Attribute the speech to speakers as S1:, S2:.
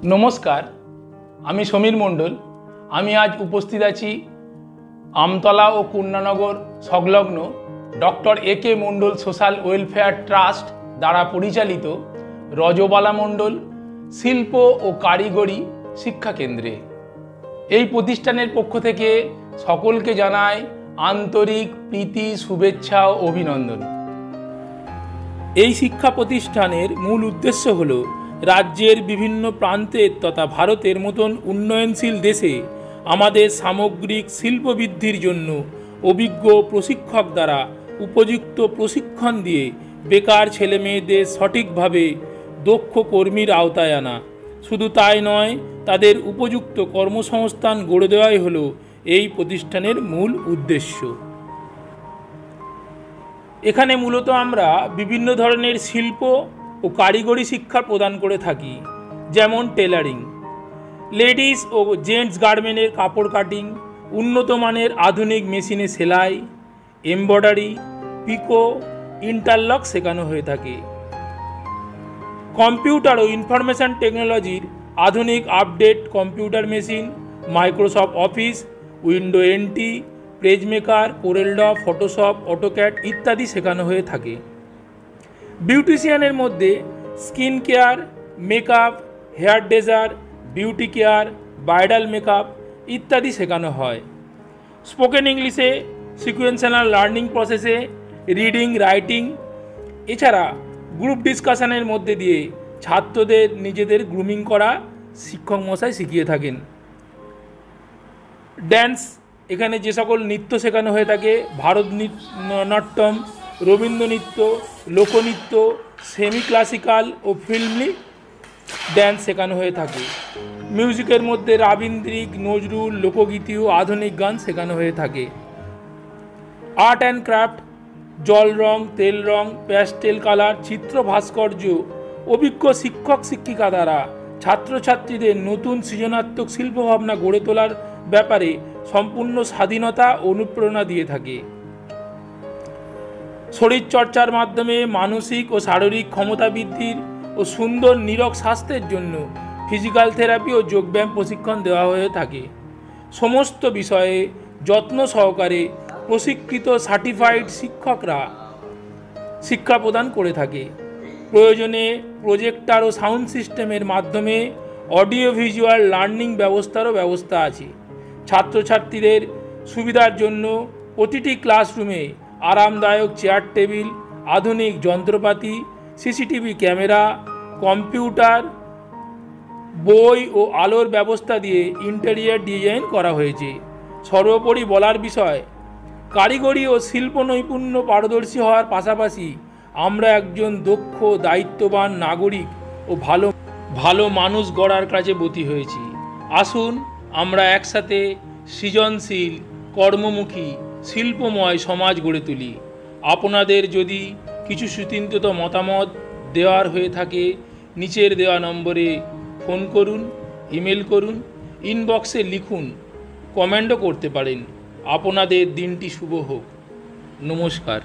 S1: নমস্কার, আমি সমীর মণ্ডল। আমি আজ উপস্থিত আছি আমতলা ও কন্যানগর সংলগ্ন ডক্টর এ.কে. মণ্ডল সোশ্যাল ওয়েলফেয়ার ট্রাস্ট দ্বারা পরিচালিত রজবালা মণ্ডল শিল্প ও কারিগরি শিক্ষা কেন্দ্রে। এই প্রতিষ্ঠানের পক্ষ থেকে সকলকে জানাই আন্তরিক প্রীতি, শুভেচ্ছা ও অভিনন্দন। এই শিক্ষা প্রতিষ্ঠানের মূল উদ্দেশ্য হল রাজ্যের বিভিন্ন প্রান্তের তথা ভারতের মতন উন্নয়নশীল দেশে আমাদের সামগ্রিক শিল্প বৃদ্ধির জন্য অভিজ্ঞ প্রশিক্ষক দ্বারা উপযুক্ত প্রশিক্ষণ দিয়ে বেকার ছেলেমেয়েদের সঠিকভাবে দক্ষ কর্মীর আওতায় আনা। শুধু তাই নয়, তাদের উপযুক্ত কর্মসংস্থান গড়ে দেওয়াই হলো এই প্রতিষ্ঠানের মূল উদ্দেশ্য। এখানে মূলত আমরা বিভিন্ন ধরনের শিল্প ও কারিগরি শিক্ষা প্রদান করে থাকি, যেমন টেলারিং, লেডিস ও জেন্টস গার্মেন্টের কাপড় কাটিং, উন্নত মানের আধুনিক মেশিনে সেলাই, এমব্রয়ডারি, পিকো, ইন্টারলক শেখানো হয়ে থাকে। কম্পিউটার ও ইনফরমেশন টেকনোলজির আধুনিক update computer machine, Microsoft Office, window NT, PageMaker, CorelDRAW, Photoshop, AutoCAD ইত্যাদি শেখানো হয়ে থাকে। বিউটিশিয়ানের মধ্যে skin care, makeup, hair dresser, beauty care, bridal makeup ইত্যাদি শেখানো হয়। স্পোকেন ইংলিশে সিকুয়েন্সাল লার্নিং প্রসেসে রিডিং, রাইটিং, এছাড়া গ্রুপ ডিসকাশনের মধ্যে দিয়ে ছাত্রদের নিজেদের গ্রুমিং করা শিক্ষক মশাই শিখিয়ে থাকেন। ড্যান্স, এখানে যে সকল নৃত্য শেখানো হয়ে থাকে, ভারতনাট্যম, রবীন্দ্র নৃত্য, লোকনৃত্য, সেমি ক্লাসিক্যাল ও ফিল্মি ড্যান্স শেখানো হয়ে থাকে। মিউজিকের মধ্যে রবীন্দ্রিক, নজরুল, লোকগীতি ও আধুনিক গান শেখানো হয়ে থাকে। আর্ট অ্যান্ড ক্রাফট, জল রং, তেল রং, প্যাস্টেল কালার, চিত্র ভাস্কর্য অভিজ্ঞ শিক্ষক শিক্ষিকা দ্বারা ছাত্রছাত্রীদের নতুন সৃজনাত্মক শিল্পভাবনা গড়ে তোলার ব্যাপারে সম্পূর্ণ স্বাধীনতা ও অনুপ্রেরণা দিয়ে থাকে। শরীরচর্চার মাধ্যমে মানসিক ও শারীরিক ক্ষমতা বৃদ্ধির ও সুন্দর নিরোগ স্বাস্থ্যের জন্য ফিজিক্যাল থেরাপি ও যোগব্যায়াম প্রশিক্ষণ দেওয়া হয়ে থাকে। সমস্ত বিষয়ে যত্ন সহকারে প্রশিক্ষিত সার্টিফাইড শিক্ষকরা শিক্ষা প্রদান করে থাকে। প্রয়োজনে প্রজেক্টর ও সাউন্ড সিস্টেমের মাধ্যমে অডিও ভিজুয়াল লার্নিং ব্যবস্থারও ব্যবস্থা আছে। ছাত্রছাত্রীদের সুবিধার জন্য প্রতিটি ক্লাসরুমে আরামদায়ক চেয়ার টেবিল, আধুনিক যন্ত্রপাতি, সিসিটিভি ক্যামেরা, কম্পিউটার, বই ও আলোর ব্যবস্থা দিয়ে ইন্টেরিয়র ডিজাইন করা হয়েছে। সর্বোপরি বলার বিষয়, কারিগরি ও শিল্প নৈপুণ্য পারদর্শী হওয়ার পাশাপাশি আমরা একজন দক্ষ, দায়িত্ববান নাগরিক ও ভালো মানুষ গড়ার কাজে ব্রতী হয়েছি। আসুন আমরা একসাথে সৃজনশীল, কর্মমুখী, শিল্পময় সমাজ গড়ে তুলি। আপনাদের যদি কিছু সুচিন্তিত মতামত দেওয়ার হয়ে থাকে, নিচের দেওয়া নম্বরে ফোন করুন, ইমেল করুন, ইনবক্সে লিখুন, কমেন্টও করতে পারেন। আপনাদের দিনটি শুভ হোক। নমস্কার।